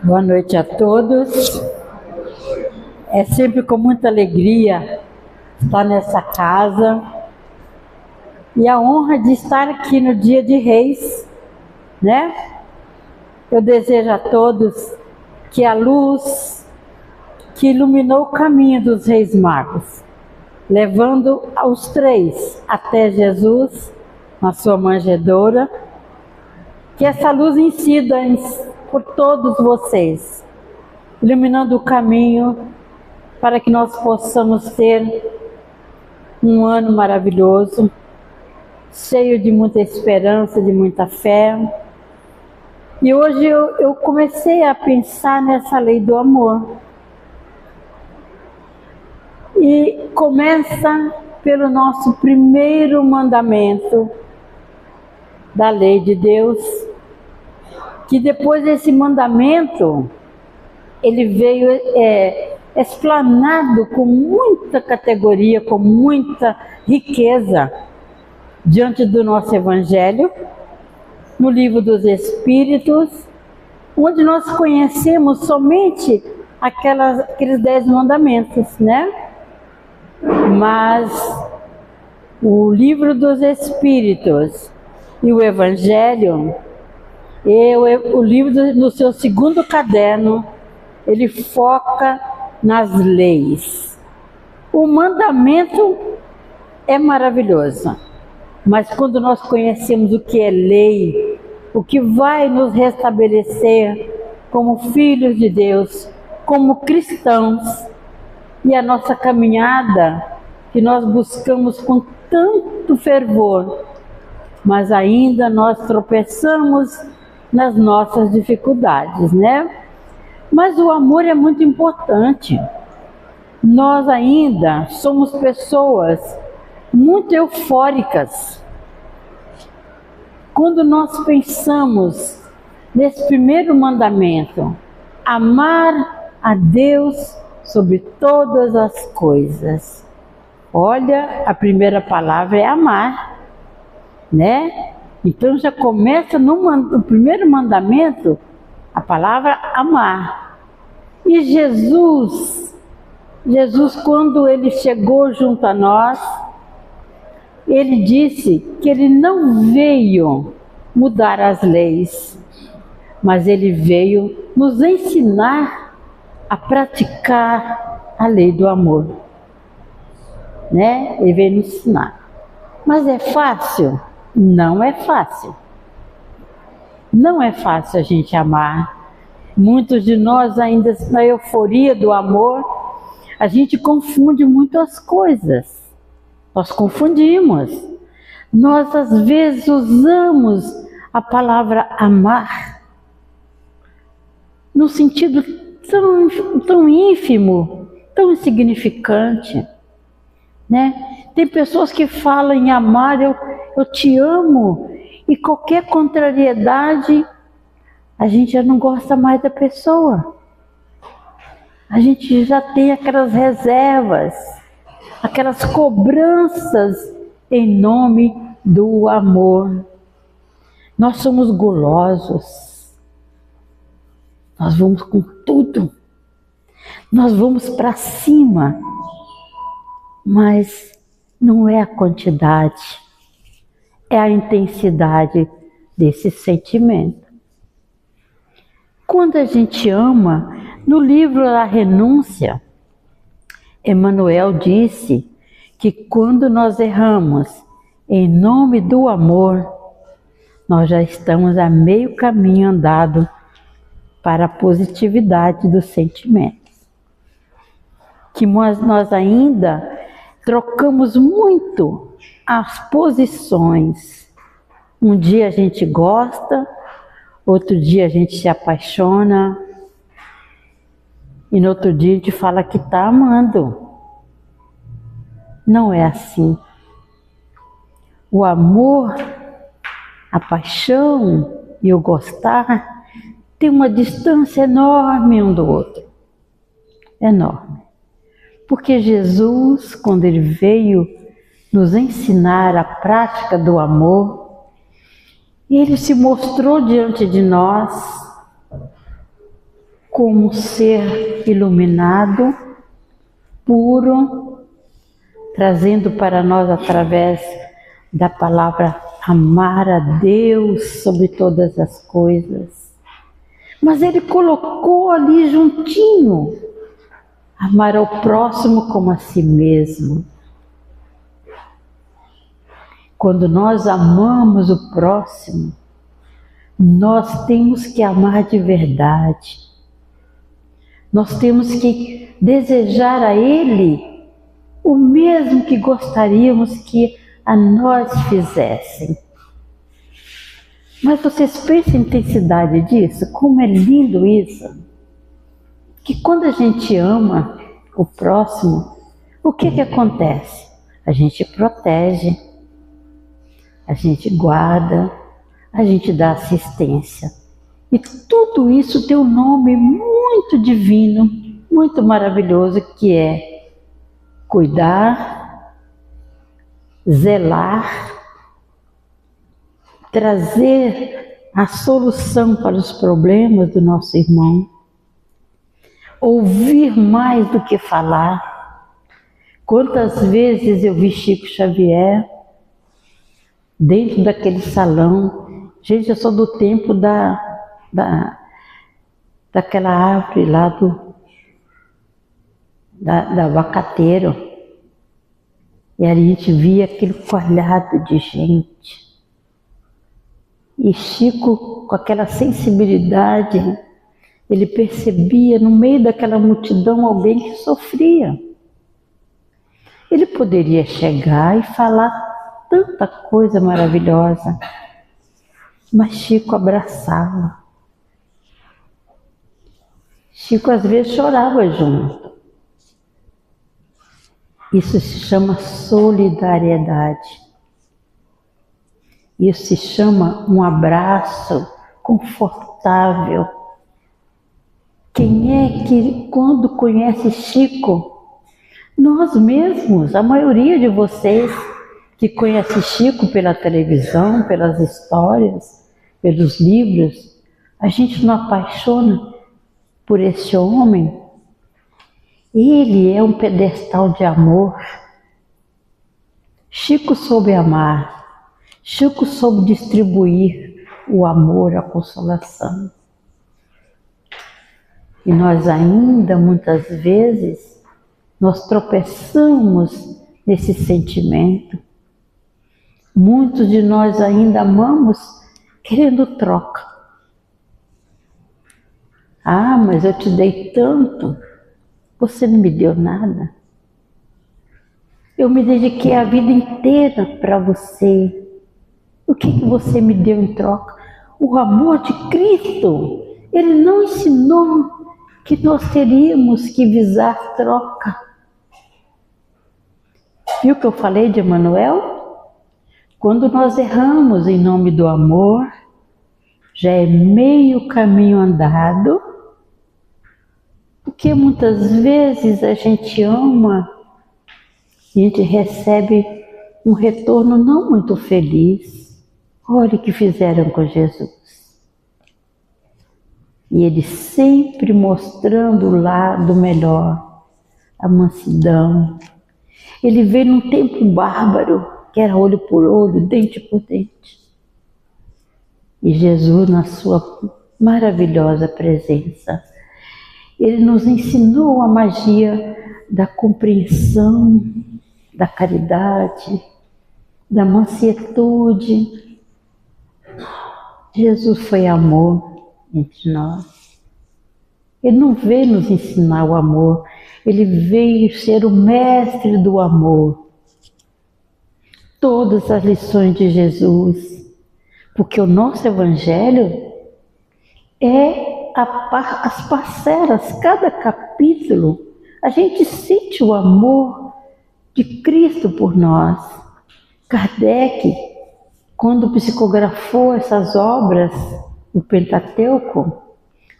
Boa noite a todos. É sempre com muita alegria estar nessa casa e a honra de estar aqui no Dia de Reis, né? Eu desejo a todos que a luz que iluminou o caminho dos Reis Magos, levando os três até Jesus, na sua manjedoura, que essa luz incida por todos vocês, iluminando o caminho para que nós possamos ter um ano maravilhoso, cheio de muita esperança, de muita fé. E hoje eu comecei a pensar nessa lei do amor. E começa pelo nosso primeiro mandamento da lei de Deus, que depois desse mandamento, ele veio explanado com muita categoria, com muita riqueza, diante do nosso Evangelho, no Livro dos Espíritos, onde nós conhecemos somente aqueles 10 mandamentos, né? Mas o Livro dos Espíritos e o Evangelho, o livro no seu segundo caderno, ele foca nas leis. O mandamento é maravilhoso, mas quando nós conhecemos o que é lei, o que vai nos restabelecer como filhos de Deus, como cristãos, e a nossa caminhada que nós buscamos com tanto fervor, mas ainda nós tropeçamos nas nossas dificuldades, né? Mas o amor é muito importante. Nós ainda somos pessoas muito eufóricas. Quando nós pensamos nesse primeiro mandamento, amar a Deus sobre todas as coisas. Olha, a primeira palavra é amar, né? Então já começa no primeiro mandamento a palavra amar. E Jesus, quando ele chegou junto a nós, ele disse que ele não veio mudar as leis, mas ele veio nos ensinar a praticar a lei do amor, né? Ele veio nos ensinar. Mas é fácil? Não é fácil. Não é fácil a gente amar. Muitos de nós ainda na euforia do amor, a gente confunde muito as coisas. Nós confundimos. Nós às vezes usamos a palavra amar no sentido tão ínfimo, tão insignificante, né? Tem pessoas que falam em amar, eu te amo, e qualquer contrariedade, a gente já não gosta mais da pessoa. A gente já tem aquelas reservas, aquelas cobranças em nome do amor. Nós somos gulosos. Nós vamos com tudo. Nós vamos para cima. Mas não é a quantidade, é a intensidade desse sentimento. Quando a gente ama, no livro A Renúncia, Emmanuel disse que quando nós erramos em nome do amor, nós já estamos a meio caminho andado para a positividade dos sentimentos. Que nós ainda trocamos muito as posições. Um dia a gente gosta, outro dia a gente se apaixona, e no outro dia a gente fala que está amando. Não é assim. O amor, a paixão e o gostar tem uma distância enorme um do outro. Enorme. Porque Jesus, quando ele veio nos ensinar a prática do amor, ele se mostrou diante de nós como um ser iluminado, puro, trazendo para nós através da palavra amar a Deus sobre todas as coisas. Mas ele colocou ali juntinho, amar ao próximo como a si mesmo. Quando nós amamos o próximo, nós temos que amar de verdade. Nós temos que desejar a ele o mesmo que gostaríamos que a nós fizessem. Mas vocês pensam a intensidade disso? Como é lindo isso? Que quando a gente ama o próximo, o que acontece? A gente protege, a gente guarda, a gente dá assistência. E tudo isso tem um nome muito divino, muito maravilhoso, que é cuidar, zelar, trazer a solução para os problemas do nosso irmão, ouvir mais do que falar. Quantas vezes eu vi Chico Xavier dentro daquele salão. Gente, eu sou do tempo daquela árvore lá da abacateiro. E a gente via aquele coalhado de gente. E Chico, com aquela sensibilidade, ele percebia no meio daquela multidão alguém que sofria. Ele poderia chegar e falar tanta coisa maravilhosa, mas Chico abraçava. Chico às vezes chorava junto. Isso se chama solidariedade. Isso se chama um abraço confortável. Quem é que, quando conhece Chico, nós mesmos, a maioria de vocês que conhece Chico pela televisão, pelas histórias, pelos livros, a gente não apaixona por esse homem. Ele é um pedestal de amor. Chico soube amar. Chico soube distribuir o amor, a consolação. E nós ainda, muitas vezes, nós tropeçamos nesse sentimento. Muitos de nós ainda amamos querendo troca. Ah, mas eu te dei tanto, você não me deu nada. Eu me dediquei a vida inteira para você. O que você me deu em troca? O amor de Cristo. Ele não ensinou que nós teríamos que visar troca. Viu o que eu falei de Emmanuel? Quando nós erramos em nome do amor, já é meio caminho andado, porque muitas vezes a gente ama e a gente recebe um retorno não muito feliz. Olha o que fizeram com Jesus. E ele sempre mostrando o lado melhor, a mansidão. Ele veio num tempo bárbaro, que era olho por olho, dente por dente. E Jesus, na sua maravilhosa presença, ele nos ensinou a magia da compreensão, da caridade, da mansietude. Jesus foi amor entre nós. Ele não veio nos ensinar o amor, ele veio ser o mestre do amor. Todas as lições de Jesus, porque o nosso evangelho é as parcelas, cada capítulo, a gente sente o amor de Cristo por nós. Kardec, quando psicografou essas obras, o Pentateuco,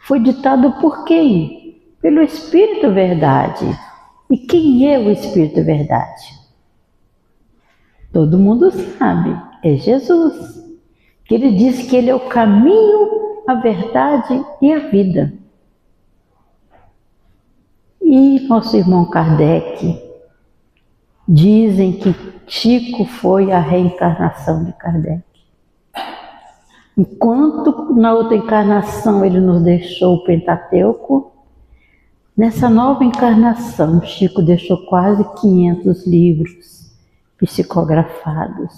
foi ditado por quem? Pelo Espírito Verdade. E quem é o Espírito Verdade? Todo mundo sabe, é Jesus. Que ele diz que ele é o caminho, a verdade e a vida. e nosso irmão Kardec dizem que Chico foi a reencarnação de Kardec. Enquanto na outra encarnação ele nos deixou o Pentateuco, nessa nova encarnação Chico deixou quase 500 livros psicografados,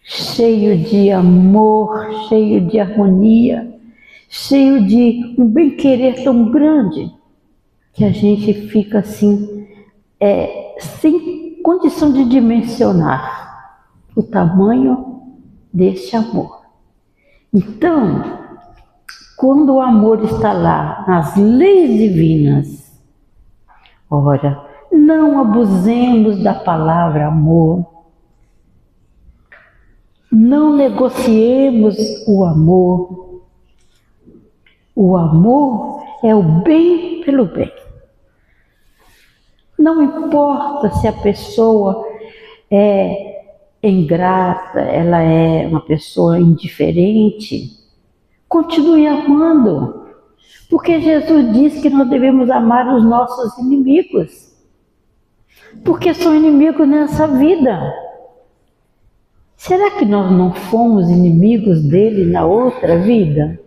cheio de amor, cheio de harmonia, cheio de um bem-querer tão grande, que a gente fica assim, sem condição de dimensionar o tamanho desse amor. Então, quando o amor está lá, nas leis divinas, ora, não abusemos da palavra amor, não negociemos o amor. O amor é o bem pelo bem. Não importa se a pessoa é ingrata, ela é uma pessoa indiferente, continue amando, porque Jesus disse que nós devemos amar os nossos inimigos, porque são inimigos nessa vida. Será que nós não fomos inimigos dele na outra vida?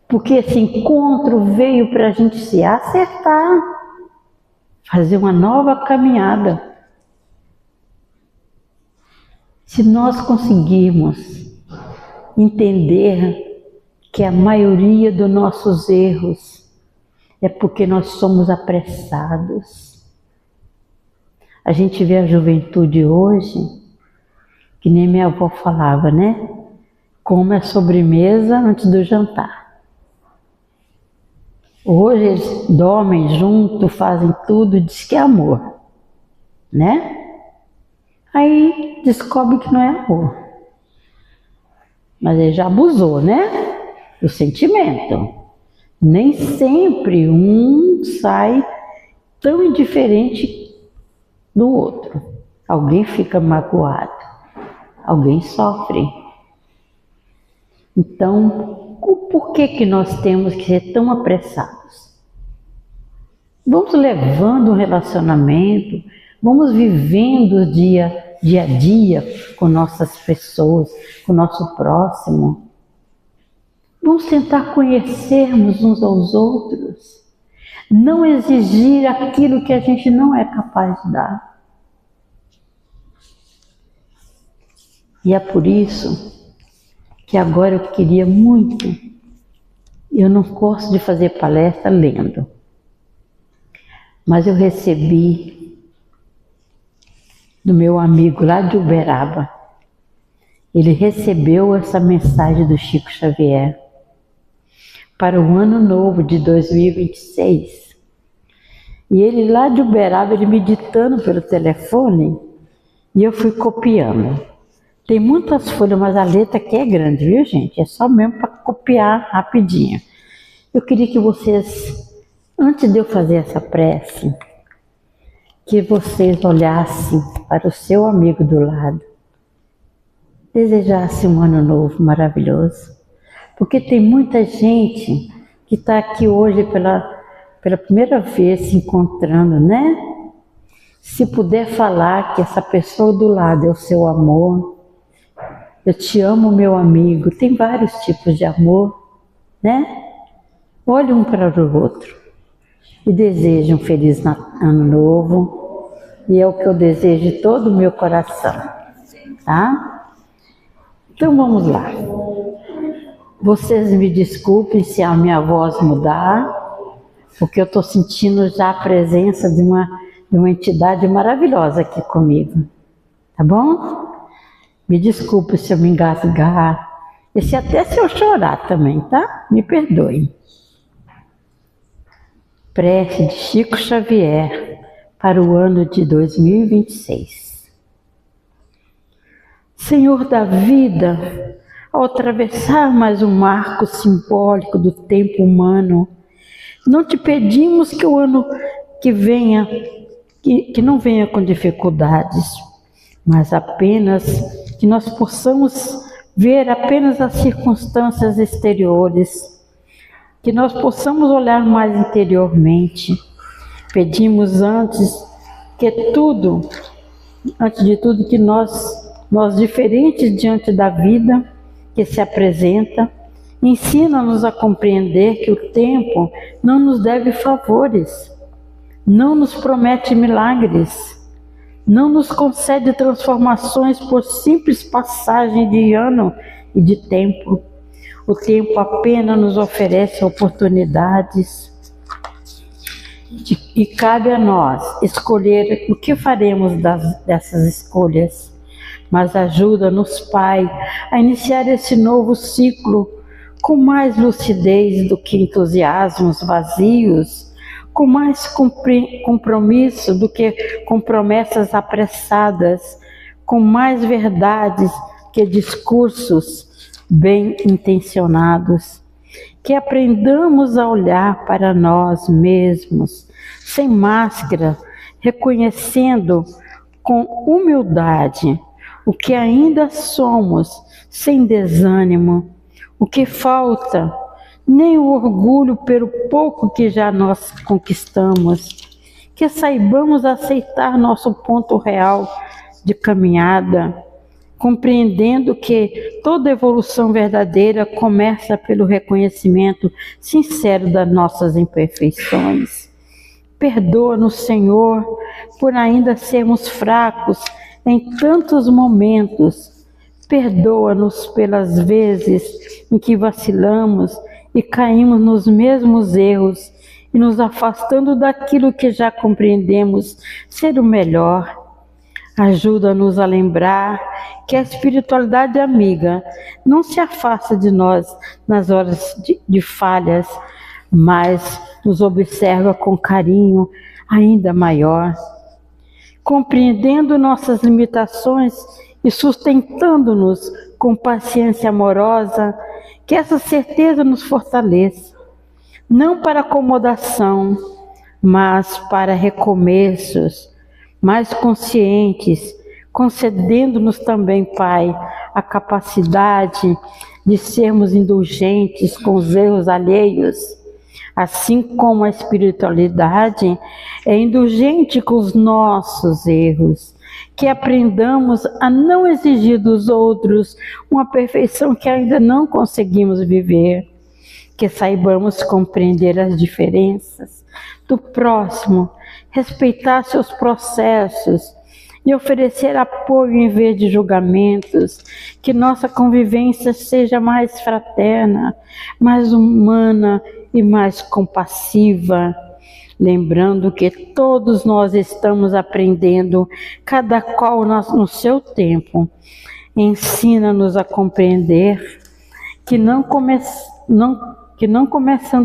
Porque esse encontro veio para a gente se acertar, fazer uma nova caminhada. Se nós conseguirmos entender que a maioria dos nossos erros é porque nós somos apressados. A gente vê a juventude hoje, que nem minha avó falava, né? Come a sobremesa antes do jantar. Hoje eles dormem junto, fazem tudo, diz que é amor, né? Aí descobre que não é amor. Mas ele já abusou, né? Do sentimento. Nem sempre um sai tão indiferente do outro. Alguém fica magoado, alguém sofre. Então, por que nós temos que ser tão apressados? Vamos levando um relacionamento, vamos vivendo o dia a dia com nossas pessoas, com o nosso próximo. Vamos tentar conhecermos uns aos outros. Não exigir aquilo que a gente não é capaz de dar. E é por isso que agora eu queria muito, eu não gosto de fazer palestra lendo, mas eu recebi do meu amigo lá de Uberaba, ele recebeu essa mensagem do Chico Xavier para o ano novo de 2026. E ele lá de Uberaba, ele me ditando pelo telefone, e eu fui copiando. Tem muitas folhas, mas a letra aqui é grande, viu, gente? É só mesmo para copiar rapidinho. Eu queria que vocês, antes de eu fazer essa prece, que vocês olhassem para o seu amigo do lado, desejassem um ano novo maravilhoso, porque tem muita gente que está aqui hoje pela primeira vez se encontrando, né? Se puder falar que essa pessoa do lado é o seu amor, eu te amo, meu amigo, tem vários tipos de amor, né? Olhe um para o outro e deseje um feliz ano novo, e é o que eu desejo de todo o meu coração, tá? Então vamos lá. Vocês me desculpem se a minha voz mudar, porque eu estou sentindo já a presença de uma entidade maravilhosa aqui comigo, tá bom? Me desculpe se eu me engasgar, e até se eu chorar também, tá? Me perdoem. Prece de Chico Xavier para o ano de 2026. Senhor da vida, ao atravessar mais um marco simbólico do tempo humano, não te pedimos que o ano que venha, que não venha com dificuldades, mas apenas que nós possamos ver apenas as circunstâncias exteriores, que nós possamos olhar mais interiormente. Pedimos antes de tudo, que nós diferentes diante da vida que se apresenta, ensina-nos a compreender que o tempo não nos deve favores, não nos promete milagres, não nos concede transformações por simples passagem de ano e de tempo. O tempo apenas nos oferece oportunidades e cabe a nós escolher o que faremos dessas escolhas. Mas ajuda-nos, Pai, a iniciar esse novo ciclo com mais lucidez do que entusiasmos vazios, com mais compromisso do que com promessas apressadas, com mais verdades que discursos bem intencionados. Que aprendamos a olhar para nós mesmos, sem máscara, reconhecendo com humildade o que ainda somos, sem desânimo, o que falta, nem o orgulho pelo pouco que já nós conquistamos. Que saibamos aceitar nosso ponto real de caminhada, compreendendo que toda evolução verdadeira começa pelo reconhecimento sincero das nossas imperfeições. Perdoa-nos, Senhor, por ainda sermos fracos em tantos momentos. Perdoa-nos pelas vezes em que vacilamos e caímos nos mesmos erros e nos afastando daquilo que já compreendemos ser o melhor. Ajuda-nos a lembrar que a espiritualidade amiga não se afasta de nós nas horas de falhas, mas nos observa com carinho ainda maior. Compreendendo nossas limitações e sustentando-nos com paciência amorosa, que essa certeza nos fortaleça, não para acomodação, mas para recomeços mais conscientes, concedendo-nos também, Pai, a capacidade de sermos indulgentes com os erros alheios, assim como a espiritualidade é indulgente com os nossos erros. Que aprendamos a não exigir dos outros uma perfeição que ainda não conseguimos viver. Que saibamos compreender as diferenças do próximo, respeitar seus processos e oferecer apoio em vez de julgamentos. Que nossa convivência seja mais fraterna, mais humana e mais compassiva. Lembrando que todos nós estamos aprendendo, cada qual no seu tempo. Ensina-nos a compreender que não começando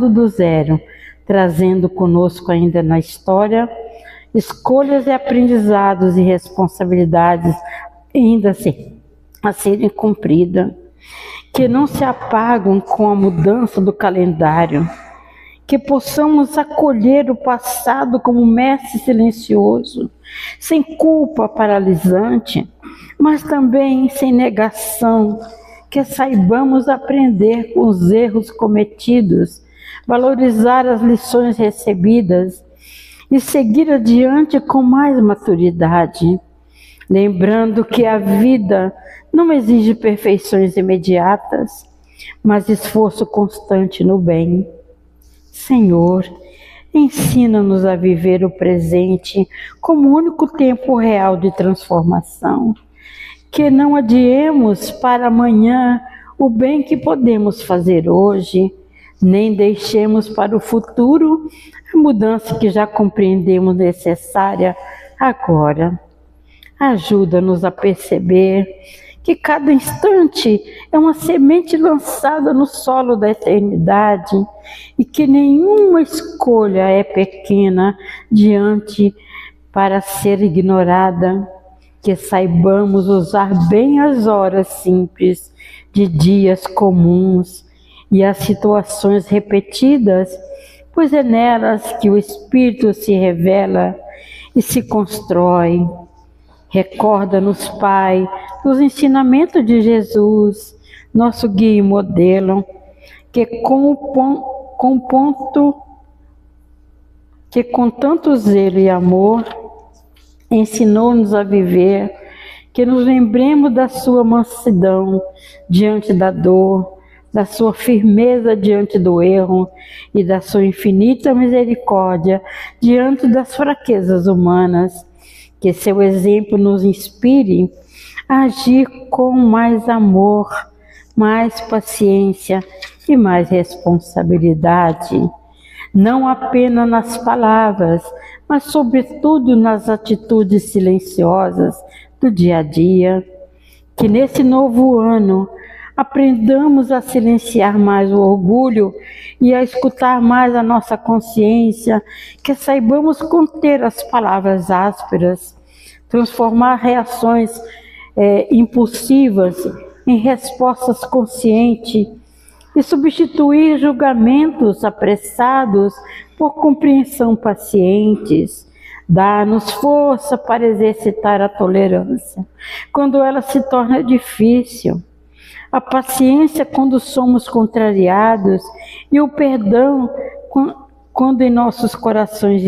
do zero, trazendo conosco ainda na história escolhas e aprendizados e responsabilidades ainda a serem cumpridas, que não se apagam com a mudança do calendário. Que possamos acolher o passado como mestre silencioso, sem culpa paralisante, mas também sem negação. Que saibamos aprender com os erros cometidos, valorizar as lições recebidas e seguir adiante com mais maturidade. Lembrando que a vida não exige perfeições imediatas, mas esforço constante no bem. Senhor, ensina-nos a viver o presente como o único tempo real de transformação. Que não adiemos para amanhã o bem que podemos fazer hoje, nem deixemos para o futuro a mudança que já compreendemos necessária agora. Ajuda-nos a perceber que cada instante é uma semente lançada no solo da eternidade e que nenhuma escolha é pequena diante para ser ignorada. Que saibamos usar bem as horas simples de dias comuns e as situações repetidas, pois é nelas que o Espírito se revela e se constrói. Recorda-nos, Pai, dos ensinamentos de Jesus, nosso guia e modelo, que com que com tanto zelo e amor ensinou-nos a viver, que nos lembremos da sua mansidão diante da dor, da sua firmeza diante do erro e da sua infinita misericórdia diante das fraquezas humanas. Que seu exemplo nos inspire a agir com mais amor, mais paciência e mais responsabilidade, não apenas nas palavras, mas sobretudo nas atitudes silenciosas do dia a dia. Que nesse novo ano aprendamos a silenciar mais o orgulho e a escutar mais a nossa consciência, que saibamos conter as palavras ásperas, transformar reações impulsivas em respostas conscientes e substituir julgamentos apressados por compreensão pacientes. Dá-nos força para exercitar a tolerância quando ela se torna difícil, a paciência quando somos contrariados e o perdão quando em nossos corações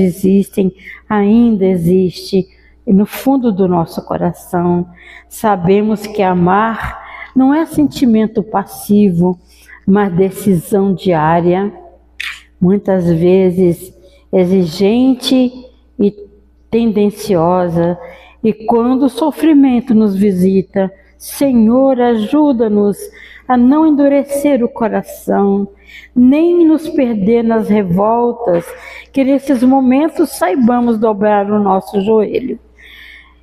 ainda existe, e no fundo do nosso coração sabemos que amar não é sentimento passivo, mas decisão diária, muitas vezes exigente e tendenciosa. E quando o sofrimento nos visita, Senhor, ajuda-nos a não endurecer o coração, nem nos perder nas revoltas, que nesses momentos saibamos dobrar o nosso joelho.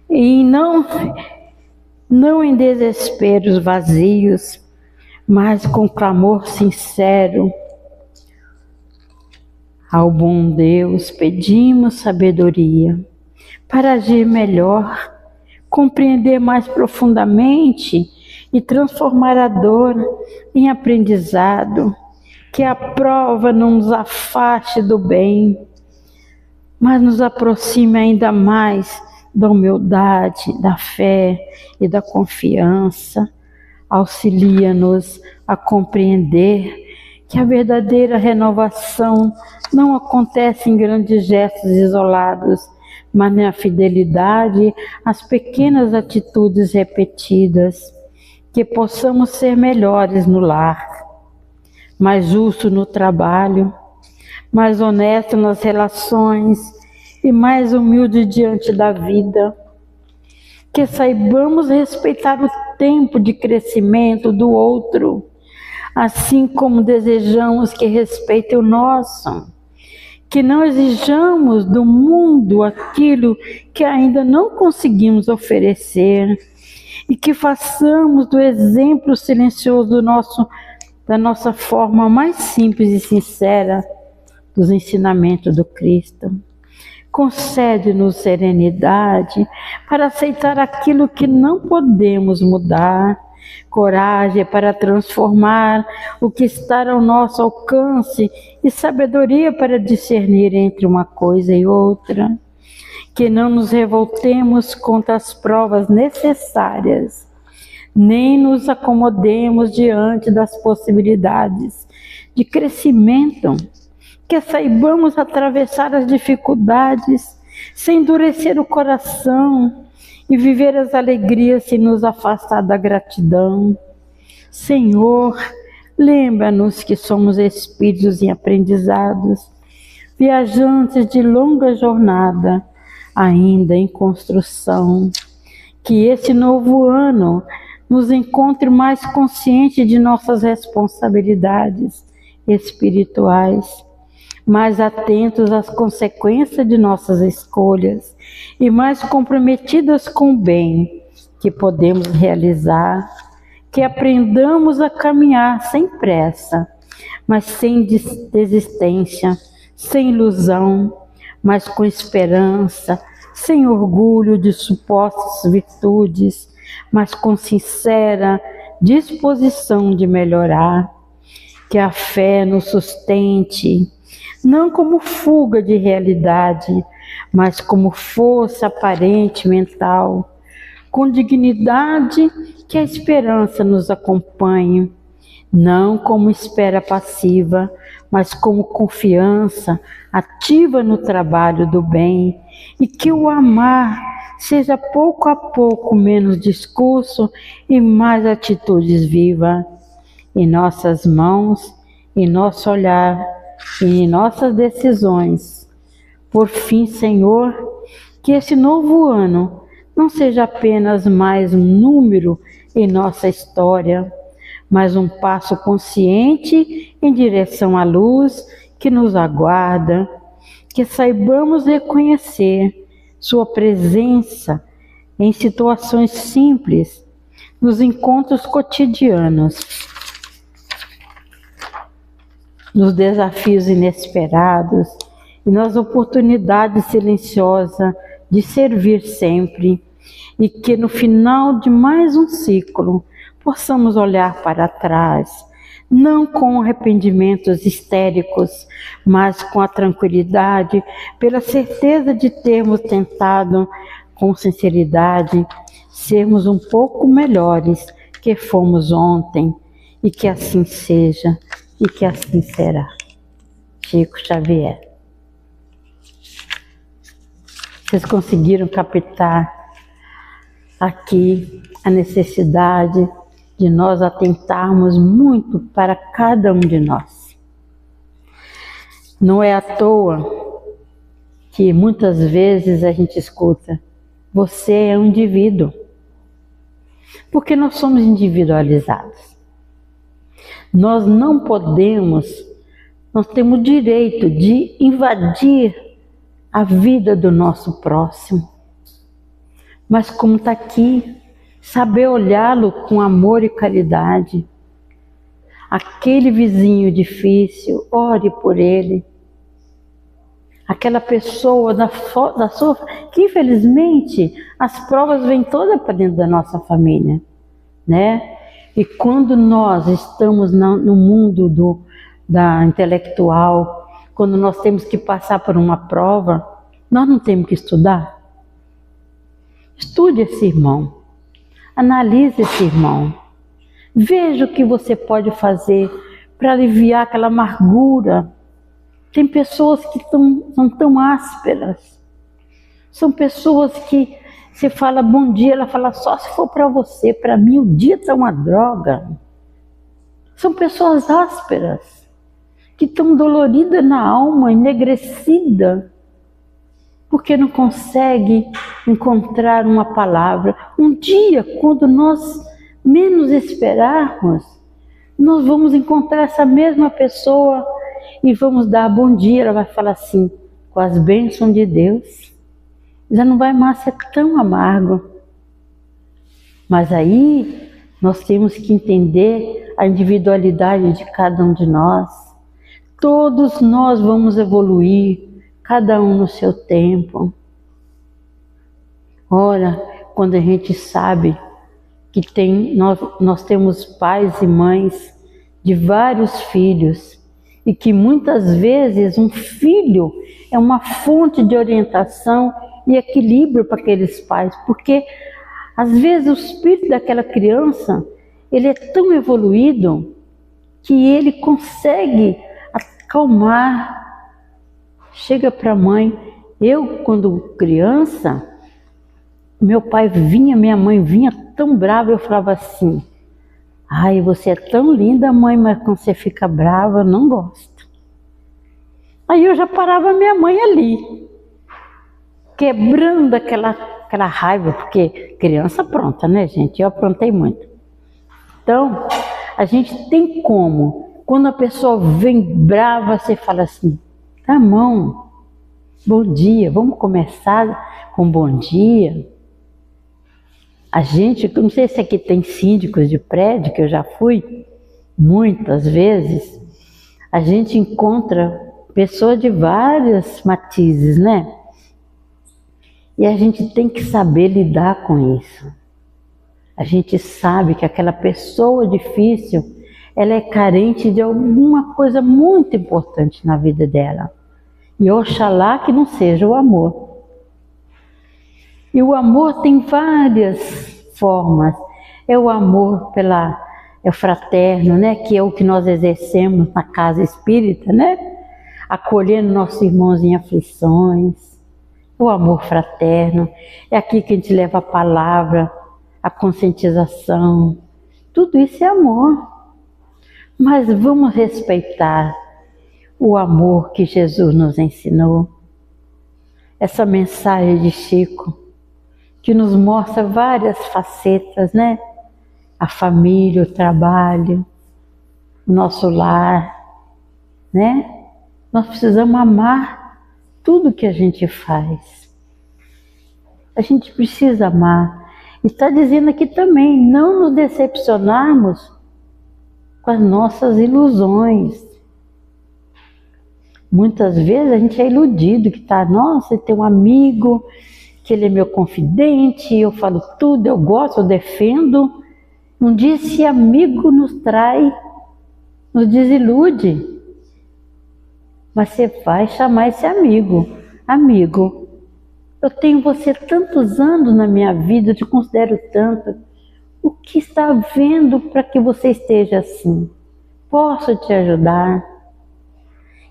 E não em desesperos vazios, mas com clamor sincero ao bom Deus, pedimos sabedoria para agir melhor, compreender mais profundamente e transformar a dor em aprendizado, que a prova não nos afaste do bem, mas nos aproxime ainda mais da humildade, da fé e da confiança. Auxilia-nos a compreender que a verdadeira renovação não acontece em grandes gestos isolados, mas na fidelidade às pequenas atitudes repetidas. Que possamos ser melhores no lar, mais justos no trabalho, mais honestos nas relações e mais humildes diante da vida. Que saibamos respeitar o tempo de crescimento do outro, assim como desejamos que respeite o nosso. Que não exijamos do mundo aquilo que ainda não conseguimos oferecer e que façamos do exemplo silencioso da nossa forma mais simples e sincera dos ensinamentos do Cristo. Concede-nos serenidade para aceitar aquilo que não podemos mudar, coragem para transformar o que está ao nosso alcance e sabedoria para discernir entre uma coisa e outra. Que não nos revoltemos contra as provas necessárias, nem nos acomodemos diante das possibilidades de crescimento. Que saibamos atravessar as dificuldades sem endurecer o coração e viver as alegrias sem nos afastar da gratidão. Senhor, lembra-nos que somos espíritos em aprendizados, viajantes de longa jornada, ainda em construção. Que esse novo ano nos encontre mais conscientes de nossas responsabilidades espirituais, mais atentos às consequências de nossas escolhas e mais comprometidas com o bem que podemos realizar. Que aprendamos a caminhar sem pressa, mas sem desistência, sem ilusão, mas com esperança, sem orgulho de supostas virtudes, mas com sincera disposição de melhorar. Que a fé nos sustente, não como fuga de realidade, mas como força aparente mental, com dignidade que a esperança nos acompanhe, não como espera passiva, mas como confiança ativa no trabalho do bem, e que o amar seja pouco a pouco menos discurso e mais atitudes vivas em nossas mãos, em nosso olhar e em nossas decisões. Por fim, Senhor, que esse novo ano não seja apenas mais um número em nossa história, mas um passo consciente em direção à luz que nos aguarda, que saibamos reconhecer sua presença em situações simples, nos encontros cotidianos, nos desafios inesperados e nas oportunidades silenciosas de servir sempre, e que no final de mais um ciclo possamos olhar para trás, não com arrependimentos histéricos, mas com a tranquilidade, pela certeza de termos tentado com sinceridade sermos um pouco melhores que fomos ontem, e que assim seja, e que assim será. Chico Xavier. Vocês conseguiram captar aqui a necessidade de nós atentarmos muito para cada um de nós. Não é à toa que muitas vezes a gente escuta: você é um indivíduo. Porque nós somos individualizados. Nós não podemos, nós temos o direito de invadir a vida do nosso próximo. Mas como está aqui, saber olhá-lo com amor e caridade. Aquele vizinho difícil, ore por ele. Aquela pessoa da sua, que infelizmente as provas vêm todas para dentro da nossa família, né? E quando nós estamos no mundo da intelectual, quando nós temos que passar por uma prova, nós não temos que estudar? Estude esse irmão, analise esse irmão, veja o que você pode fazer para aliviar aquela amargura. Tem pessoas que são tão ásperas, são pessoas que você fala bom dia, ela fala só se for para você, para mim o dia está uma droga. São pessoas ásperas, que estão doloridas na alma, enegrecida, porque não consegue encontrar uma palavra. Um dia, quando nós menos esperarmos, nós vamos encontrar essa mesma pessoa e vamos dar bom dia. Ela vai falar assim: com as bênçãos de Deus, já não vai mais ser tão amargo. Mas aí nós temos que entender a individualidade de cada um de nós. Todos nós vamos evoluir, cada um no seu tempo. Ora, quando a gente sabe que nós temos pais e mães de vários filhos, e que muitas vezes um filho é uma fonte de orientação e equilíbrio para aqueles pais, porque às vezes o espírito daquela criança, ele é tão evoluído que ele consegue acalmar. Chega para a mãe. Eu, quando criança, meu pai vinha, minha mãe vinha tão brava, eu falava assim: ai, você é tão linda, mãe, mas quando você fica brava, eu não gosto. Aí eu já parava minha mãe ali, quebrando aquela raiva, porque criança pronta, né, gente? Eu aprontei muito. Então, a gente tem como, quando a pessoa vem brava, você fala assim: tá bom, bom dia, vamos começar com bom dia. A gente, não sei se aqui tem síndicos de prédio, que eu já fui muitas vezes, a gente encontra pessoas de vários matizes, né? E a gente tem que saber lidar com isso. A gente sabe que aquela pessoa difícil, ela é carente de alguma coisa muito importante na vida dela. E oxalá que não seja o amor. E o amor tem várias formas. É o amor é o fraterno, né? Que é o que nós exercemos na casa espírita, né? Acolhendo nossos irmãos em aflições, o amor fraterno. É aqui que a gente leva a palavra, a conscientização. Tudo isso é amor. Mas vamos respeitar o amor que Jesus nos ensinou. Essa mensagem de Chico, que nos mostra várias facetas, né? A família, o trabalho, o nosso lar, né? Nós precisamos amar tudo que a gente faz. A gente precisa amar. E está dizendo aqui também, não nos decepcionarmos com as nossas ilusões. Muitas vezes a gente é iludido, que tá, nossa, tem um amigo, que ele é meu confidente, eu falo tudo, eu gosto, eu defendo. Um dia esse amigo nos trai, nos desilude. Mas você vai chamar esse amigo. Amigo, eu tenho você tantos anos na minha vida, eu te considero tanto. O que está havendo para que você esteja assim? Posso te ajudar?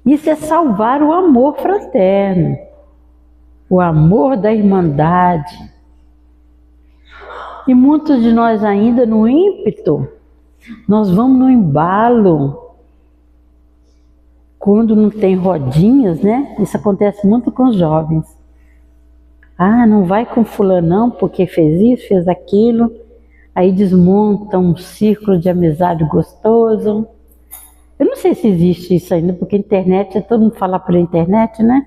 Isso é salvar o amor fraterno, o amor da irmandade. E muitos de nós ainda no ímpeto, nós vamos no embalo. Quando não tem rodinhas, né? Isso acontece muito com os jovens. Ah, não vai com fulano não, porque fez isso, fez aquilo. Aí desmonta um círculo de amizade gostoso. Eu não sei se existe isso ainda, porque a internet, todo mundo fala pela internet, né?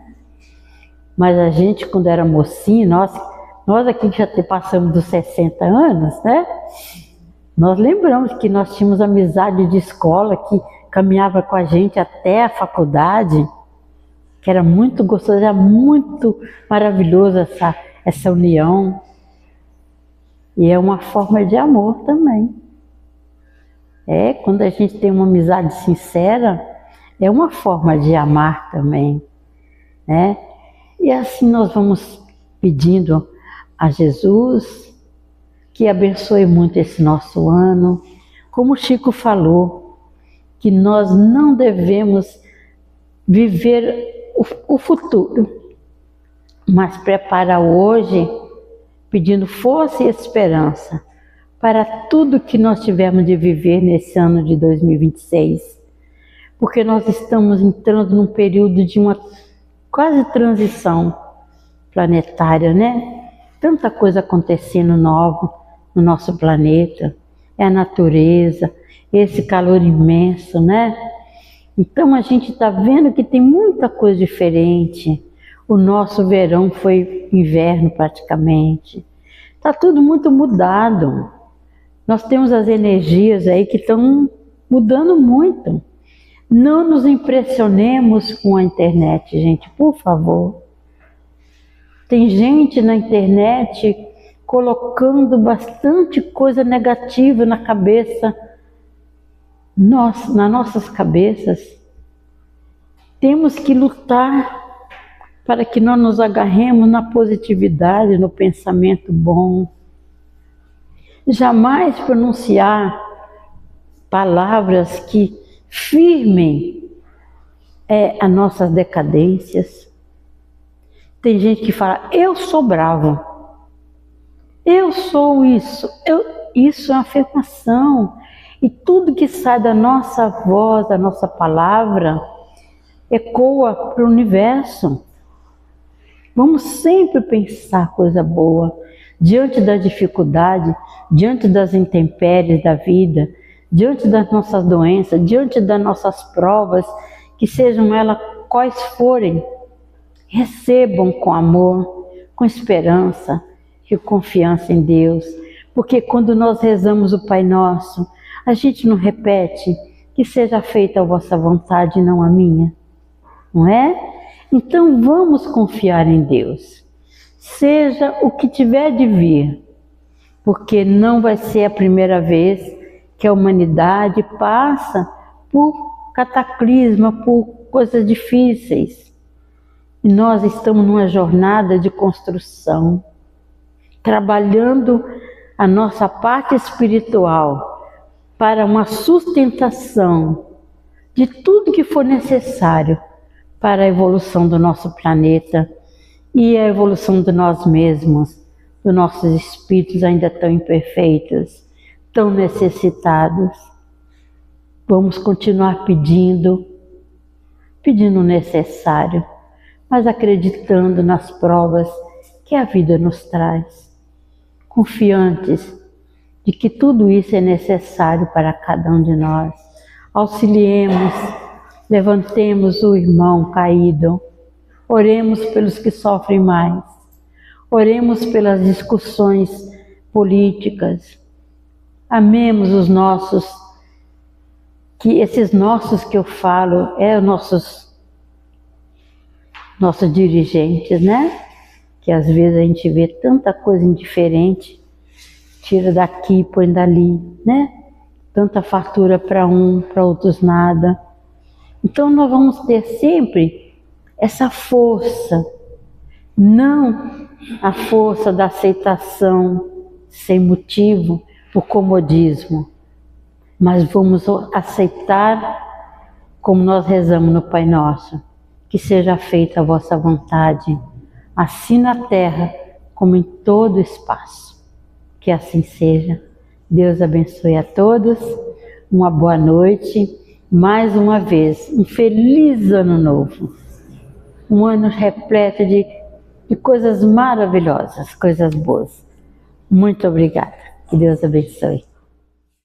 Mas a gente, quando era mocinho, nós aqui que já passamos dos 60 anos, né? Nós lembramos que nós tínhamos amizade de escola que caminhava com a gente até a faculdade, que era muito gostoso, era muito maravilhoso essa união. E é uma forma de amor também. Quando a gente tem uma amizade sincera, é uma forma de amar também, né? E assim nós vamos pedindo a Jesus que abençoe muito esse nosso ano. Como o Chico falou, que nós não devemos viver o futuro, mas preparar hoje, pedindo força e esperança para tudo que nós tivemos de viver nesse ano de 2026. Porque nós estamos entrando num período de uma quase transição planetária, né? Tanta coisa acontecendo nova no nosso planeta, é a natureza, esse calor imenso, né? Então a gente está vendo que tem muita coisa diferente. O nosso verão foi inverno praticamente. Está tudo muito mudado. Nós temos as energias aí que estão mudando muito. Não nos impressionemos com a internet, gente, por favor. Tem gente na internet colocando bastante coisa negativa na cabeça, nas nossas cabeças. Temos que lutar para que nós nos agarremos na positividade, no pensamento bom. Jamais pronunciar palavras que firmem as nossas decadências. Tem gente que fala, eu sou bravo, eu sou isso. Isso é uma afirmação. E tudo que sai da nossa voz, da nossa palavra, ecoa para o universo. Vamos sempre pensar coisa boa. Diante da dificuldade, diante das intempéries da vida, diante das nossas doenças, diante das nossas provas, que sejam elas quais forem, recebam com amor, com esperança e confiança em Deus. Porque quando nós rezamos o Pai Nosso, a gente não repete que seja feita a vossa vontade e não a minha, não é? Então vamos confiar em Deus. Seja o que tiver de vir, porque não vai ser a primeira vez que a humanidade passa por cataclisma, por coisas difíceis. E nós estamos numa jornada de construção, trabalhando a nossa parte espiritual para uma sustentação de tudo que for necessário para a evolução do nosso planeta e a evolução de nós mesmos, dos nossos espíritos ainda tão imperfeitos, tão necessitados. Vamos continuar pedindo o necessário, mas acreditando nas provas que a vida nos traz, confiantes de que tudo isso é necessário para cada um de nós. Auxiliemos, levantemos o irmão caído, oremos pelos que sofrem mais, oremos pelas discussões políticas, amemos os nossos, que esses nossos que eu falo, nossos dirigentes, né? Que às vezes a gente vê tanta coisa indiferente, tira daqui, põe dali, né? Tanta fartura para para outros nada. Então nós vamos ter sempre essa força, não a força da aceitação sem motivo, por comodismo, mas vamos aceitar como nós rezamos no Pai Nosso, que seja feita a vossa vontade, assim na terra como em todo o espaço. Que assim seja. Deus abençoe a todos, uma boa noite, mais uma vez, um feliz ano novo, um ano repleto de coisas maravilhosas, coisas boas. Muito obrigada, que Deus abençoe.